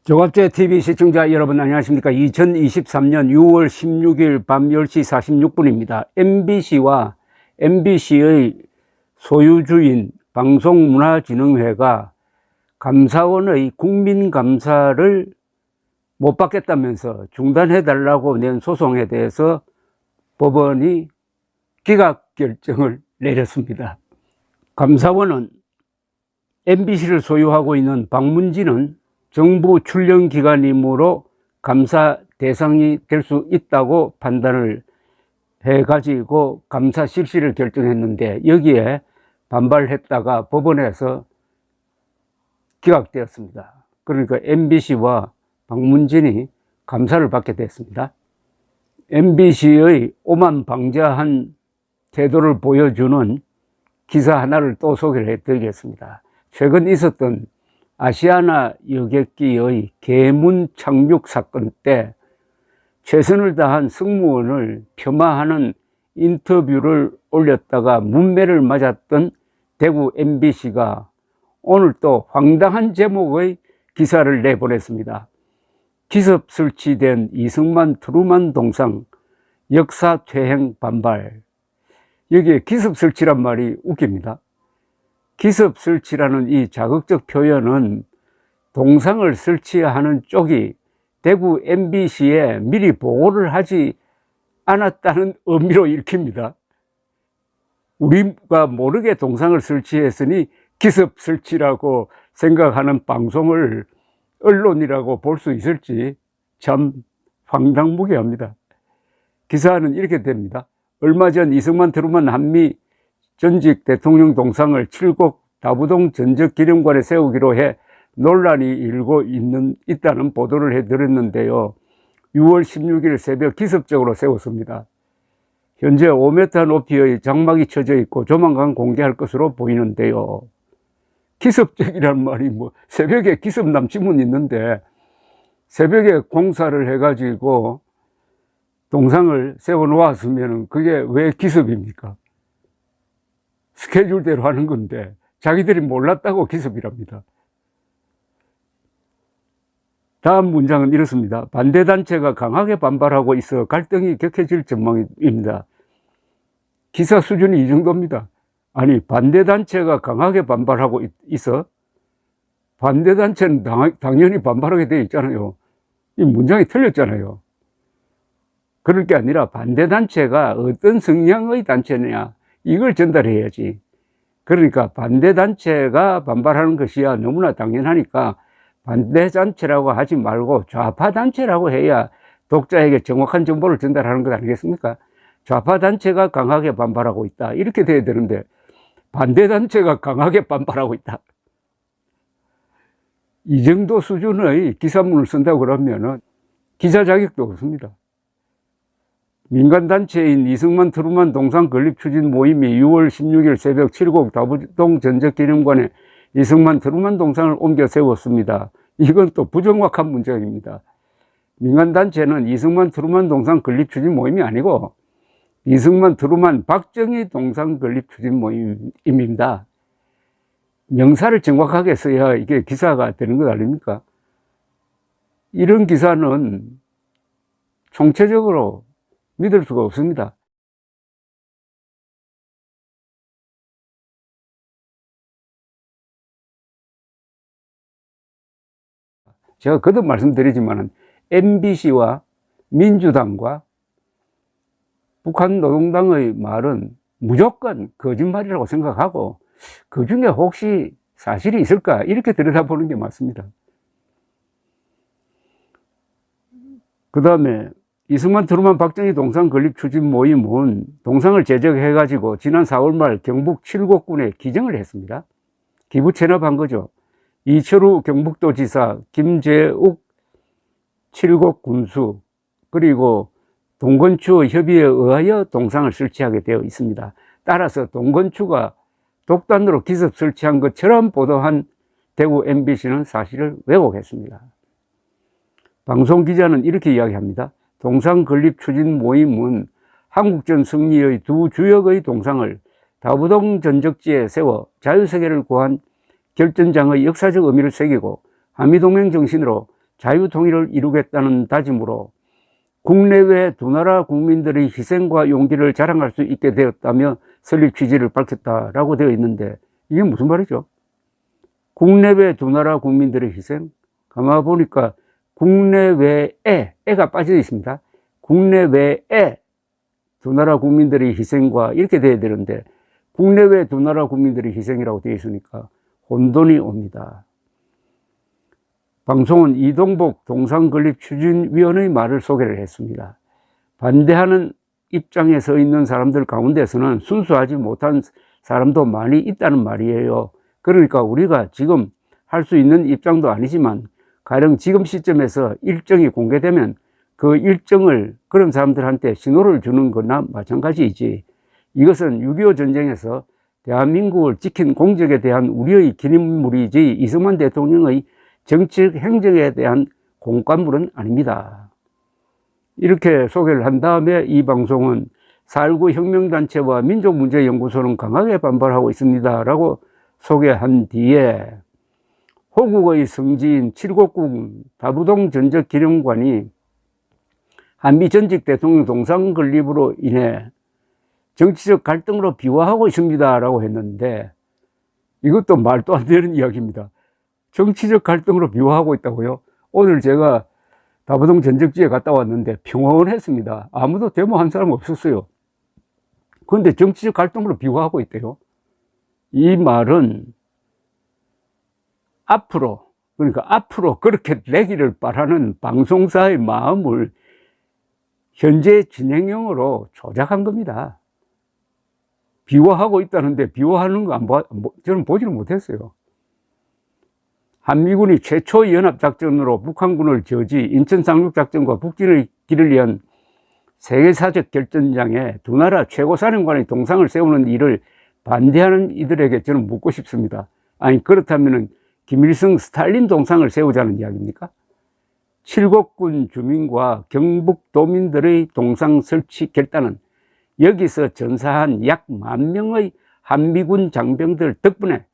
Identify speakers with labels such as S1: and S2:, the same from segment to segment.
S1: 조갑제 TV 시청자 여러분 안녕하십니까. 2023년 6월 16일 밤 10시 46분입니다. MBC와 MBC의 소유주인 방송문화진흥회가 감사원의 국민감사를 못 받겠다면서 중단해달라고 낸 소송에 대해서 법원이 기각 결정을 내렸습니다. 감사원은 MBC를 소유하고 있는 방문진은 정부 출연기관이므로 감사 대상이 될 수 있다고 판단을 해가지고 감사 실시를 결정했는데, 여기에 반발했다가 법원에서 기각되었습니다. 그러니까 MBC와 방문진이 감사를 받게 됐습니다. MBC의 오만방자한 태도를 보여주는 기사 하나를 또 소개를 해드리겠습니다. 최근 있었던 아시아나 여객기의 개문 착륙 사건 때 최선을 다한 승무원을 폄하하는 인터뷰를 올렸다가 문매를 맞았던 대구 MBC가 오늘 또 황당한 제목의 기사를 내보냈습니다. 기습 설치된 이승만 트루만 동상 역사 퇴행 반발. 여기에 기습 설치란 말이 웃깁니다. 기습 설치라는 이 자극적 표현은 동상을 설치하는 쪽이 대구 MBC에 미리 보고를 하지 않았다는 의미로 읽힙니다. 우리가 모르게 동상을 설치했으니 기습 설치라고 생각하는 방송을 언론이라고 볼 수 있을지 참 황당무계합니다. 기사는 이렇게 됩니다. 얼마 전 이승만 트루만 한미 전직 대통령 동상을 칠곡 다부동 전적기념관에 세우기로 해 논란이 일고 있다는 보도를 해드렸는데요. 6월 16일 새벽 기습적으로 세웠습니다. 현재 5m 높이의 장막이 쳐져 있고 조만간 공개할 것으로 보이는데요. 기습적이란 말이 새벽에 기습 남침은 있는데 새벽에 공사를 해가지고 동상을 세워 놓았으면 그게 왜 기습입니까? 스케줄대로 하는 건데 자기들이 몰랐다고 기습이랍니다. 다음 문장은 이렇습니다. 반대단체가 강하게 반발하고 있어 갈등이 격해질 전망입니다. 기사 수준이 이 정도입니다. 아니, 반대단체가 강하게 반발하고 있어? 반대단체는 당연히 반발하게 되어 있잖아요. 이 문장이 틀렸잖아요. 그럴 게 아니라 반대단체가 어떤 성향의 단체냐, 이걸 전달해야지. 그러니까 반대단체가 반발하는 것이야 너무나 당연하니까 반대단체라고 하지 말고 좌파단체라고 해야 독자에게 정확한 정보를 전달하는 것 아니겠습니까? 좌파단체가 강하게 반발하고 있다, 이렇게 돼야 되는데 반대단체가 강하게 반발하고 있다. 이 정도 수준의 기사문을 쓴다고 그러면은 기자 자격도 없습니다. 민간단체인 이승만 트루만 동상 건립 추진 모임이 6월 16일 새벽 칠곡 다부동 전적기념관에 이승만 트루만 동상을 옮겨 세웠습니다. 이건 또 부정확한 문장입니다. 민간단체는 이승만 트루만 동상 건립 추진 모임이 아니고 이승만 트루만 박정희 동상 건립 추진 모임입니다. 명사를 정확하게 써야 이게 기사가 되는 것 아닙니까? 이런 기사는 총체적으로 믿을 수가 없습니다. 제가 거듭 말씀드리지만 MBC와 민주당과 북한 노동당의 말은 무조건 거짓말이라고 생각하고 그 중에 혹시 사실이 있을까, 이렇게 들여다보는 게 맞습니다. 그 다음에 이승만 트루만 박정희 동상 건립 추진 모임은 동상을 제적해가지고 지난 4월 말 경북 칠곡군에 기증을 했습니다. 기부 체납한 거죠. 이철우 경북도지사, 김재욱 칠곡군수, 그리고 동건추 협의에 의하여 동상을 설치하게 되어 있습니다. 따라서 동건추가 독단으로 기습 설치한 것처럼 보도한 대구 MBC는 사실을 왜곡했습니다. 방송기자는 이렇게 이야기합니다. 동상 건립 추진 모임은 한국전 승리의 두 주역의 동상을 다부동 전적지에 세워 자유세계를 구한 결전장의 역사적 의미를 새기고 한미동맹 정신으로 자유통일을 이루겠다는 다짐으로 국내외 두 나라 국민들의 희생과 용기를 자랑할 수 있게 되었다며 설립 취지를 밝혔다라고 되어 있는데, 이게 무슨 말이죠? 국내외 두 나라 국민들의 희생? 가만 보니까 국내외에, 에가 빠져 있습니다. 국내외에 두 나라 국민들의 희생과 이렇게 돼야 되는데, 국내외 두 나라 국민들의 희생이라고 되어 있으니까 혼돈이 옵니다. 방송은 이동복 동상건립추진위원의 말을 소개를 했습니다. 반대하는 입장에 서 있는 사람들 가운데서는 순수하지 못한 사람도 많이 있다는 말이에요. 그러니까 우리가 지금 할 수 있는 입장도 아니지만 가령 지금 시점에서 일정이 공개되면 그 일정을 그런 사람들한테 신호를 주는 거나 마찬가지이지, 이것은 6.25 전쟁에서 대한민국을 지킨 공적에 대한 우리의 기념물이지 이승만 대통령의 정치적 행정에 대한 공과물은 아닙니다. 이렇게 소개를 한 다음에 이 방송은 4.19 혁명단체와 민족문제연구소는 강하게 반발하고 있습니다 라고 소개한 뒤에 호국의 성지인 칠곡궁 다부동 전적기념관이 한미 전직 대통령 동상 건립으로 인해 정치적 갈등으로 비화하고 있습니다 라고 했는데, 이것도 말도 안 되는 이야기입니다. 정치적 갈등으로 비화하고 있다고요? 오늘 제가 다부동 전적지에 갔다 왔는데 평온했습니다. 아무도 데모한 사람 없었어요. 그런데 정치적 갈등으로 비화하고 있대요. 이 말은 그러니까 앞으로 그렇게 되기를 바라는 방송사의 마음을 현재 진행형으로 조작한 겁니다. 비화하고 있다는데 비화하는 거 저는 보지를 못했어요. 한미군이 최초 연합작전으로 북한군을 저지 인천 상륙작전과 북진의 길을 위한 세계사적 결전장에 두 나라 최고사령관의 동상을 세우는 일을 반대하는 이들에게 저는 묻고 싶습니다. 아니, 그렇다면 김일성, 스탈린 동상을 세우자는 이야기입니까? 칠곡군 주민과 경북도민들의 동상 설치 결단은 여기서 전사한 약 10,000명의 한미군 장병들 덕분에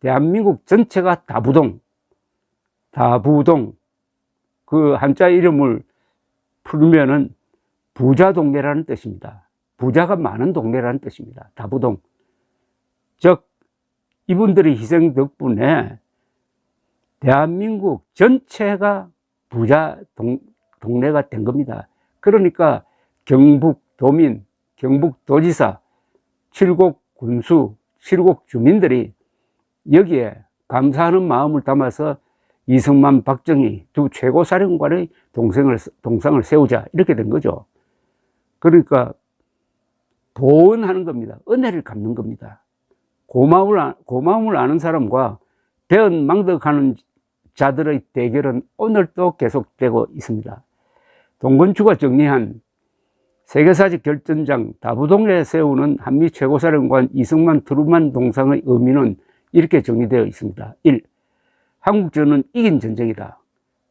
S1: 대한민국 전체가 다부동, 그 한자 이름을 풀면은 부자 동네라는 뜻입니다. 부자가 많은 동네라는 뜻입니다. 다부동. 즉, 이분들의 희생 덕분에 대한민국 전체가 부자 동네가 된 겁니다. 그러니까 경북도민, 경북도지사, 칠곡군수, 칠곡주민들이 여기에 감사하는 마음을 담아서 이승만, 박정희 두 최고사령관의 동상을 세우자, 이렇게 된 거죠. 그러니까 보은하는 겁니다. 은혜를 갚는 겁니다. 고마움을 아는 사람과 배은망덕하는 자들의 대결은 오늘도 계속되고 있습니다. 동건추가 정리한 세계사적 결전장 다부동에 세우는 한미 최고사령관 이승만, 트루만 동상의 의미는 이렇게 정리되어 있습니다. 1. 한국전은 이긴 전쟁이다.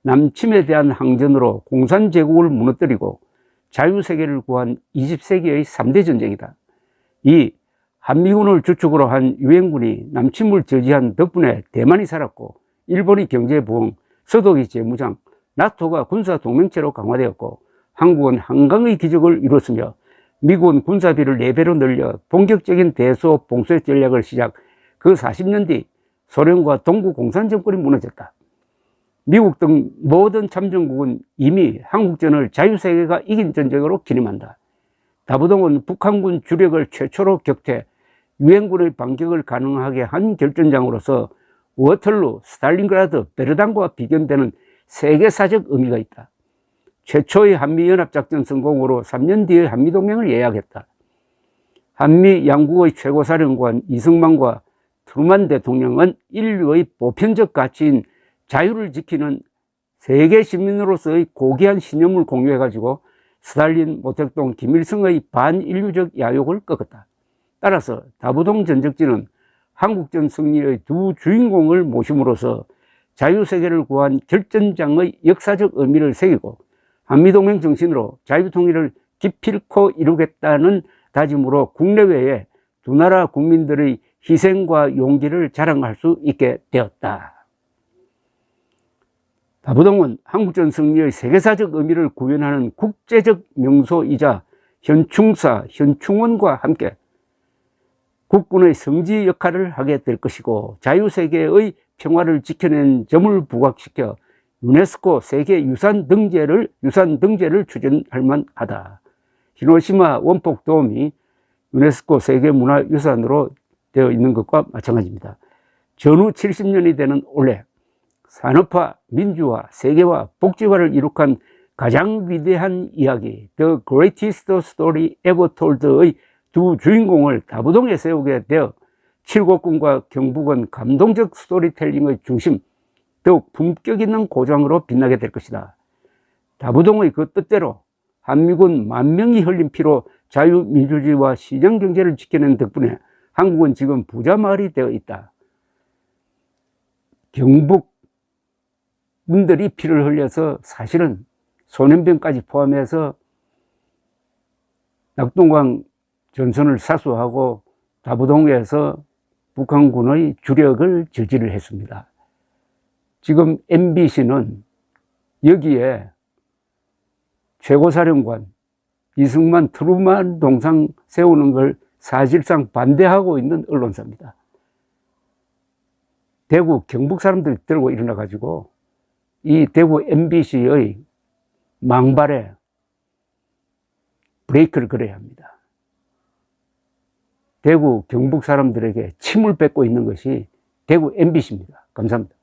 S1: 남침에 대한 항전으로 공산제국을 무너뜨리고 자유세계를 구한 20세기의 3대 전쟁이다. 2. 한미군을 주축으로 한 유엔군이 남침을 저지한 덕분에 대만이 살았고, 일본이 경제부흥, 서독이 재무장, 나토가 군사동맹체로 강화되었고, 한국은 한강의 기적을 이뤘으며, 미국은 군사비를 4배로 늘려 본격적인 대수업 봉쇄 전략을 시작, 그 40년 뒤 소련과 동구 공산정권이 무너졌다. 미국 등 모든 참전국은 이미 한국전을 자유세계가 이긴 전쟁으로 기념한다. 다부동은 북한군 주력을 최초로 격퇴, 유엔군의 반격을 가능하게 한 결전장으로서 워털루, 스탈린그라드, 베르단과 비견되는 세계사적 의미가 있다. 최초의 한미연합작전 성공으로 3년 뒤에 한미동맹을 예약했다. 한미 양국의 최고사령관 이승만과 트루만 대통령은 인류의 보편적 가치인 자유를 지키는 세계 시민으로서의 고귀한 신념을 공유해가지고 스탈린, 모택동, 김일성의 반인류적 야욕을 꺾었다. 따라서 다부동 전적지는 한국전 승리의 두 주인공을 모심으로써 자유세계를 구한 결전장의 역사적 의미를 새기고 한미동맹 정신으로 자유통일을 기필코 이루겠다는 다짐으로 국내외에 두 나라 국민들의 희생과 용기를 자랑할 수 있게 되었다. 다부동은 한국전 승리의 세계사적 의미를 구현하는 국제적 명소이자 현충사, 현충원과 함께 국군의 성지 역할을 하게 될 것이고, 자유세계의 평화를 지켜낸 점을 부각시켜 유네스코 세계유산 등재를 추진할 만하다. 히로시마 원폭돔이 유네스코 세계문화유산으로 되어 있는 것과 마찬가지입니다. 전후 70년이 되는 올해 산업화, 민주화, 세계화, 복지화를 이룩한 가장 위대한 이야기 The Greatest Story Ever Told의 두 주인공을 다부동에 세우게 되어 칠곡군과 경북은 감동적 스토리텔링의 중심, 더욱 품격 있는 고장으로 빛나게 될 것이다. 다부동의 그 뜻대로 한미군 만 명이 흘린 피로 자유민주주의와 시장경제를 지켜낸 덕분에 한국은 지금 부자 마을이 되어 있다. 경북 분들이 피를 흘려서 사실은 소년병까지 포함해서 낙동강 전선을 사수하고 다부동에서 북한군의 주력을 저지를 했습니다. 지금 MBC는 여기에 최고사령관 이승만 트루만 동상 세우는 걸 사실상 반대하고 있는 언론사입니다. 대구 경북 사람들이 들고 일어나 가지고 이 대구 MBC의 망발에 브레이크를 걸어야 합니다. 대구 경북 사람들에게 침을 뱉고 있는 것이 대구 MBC입니다. 감사합니다.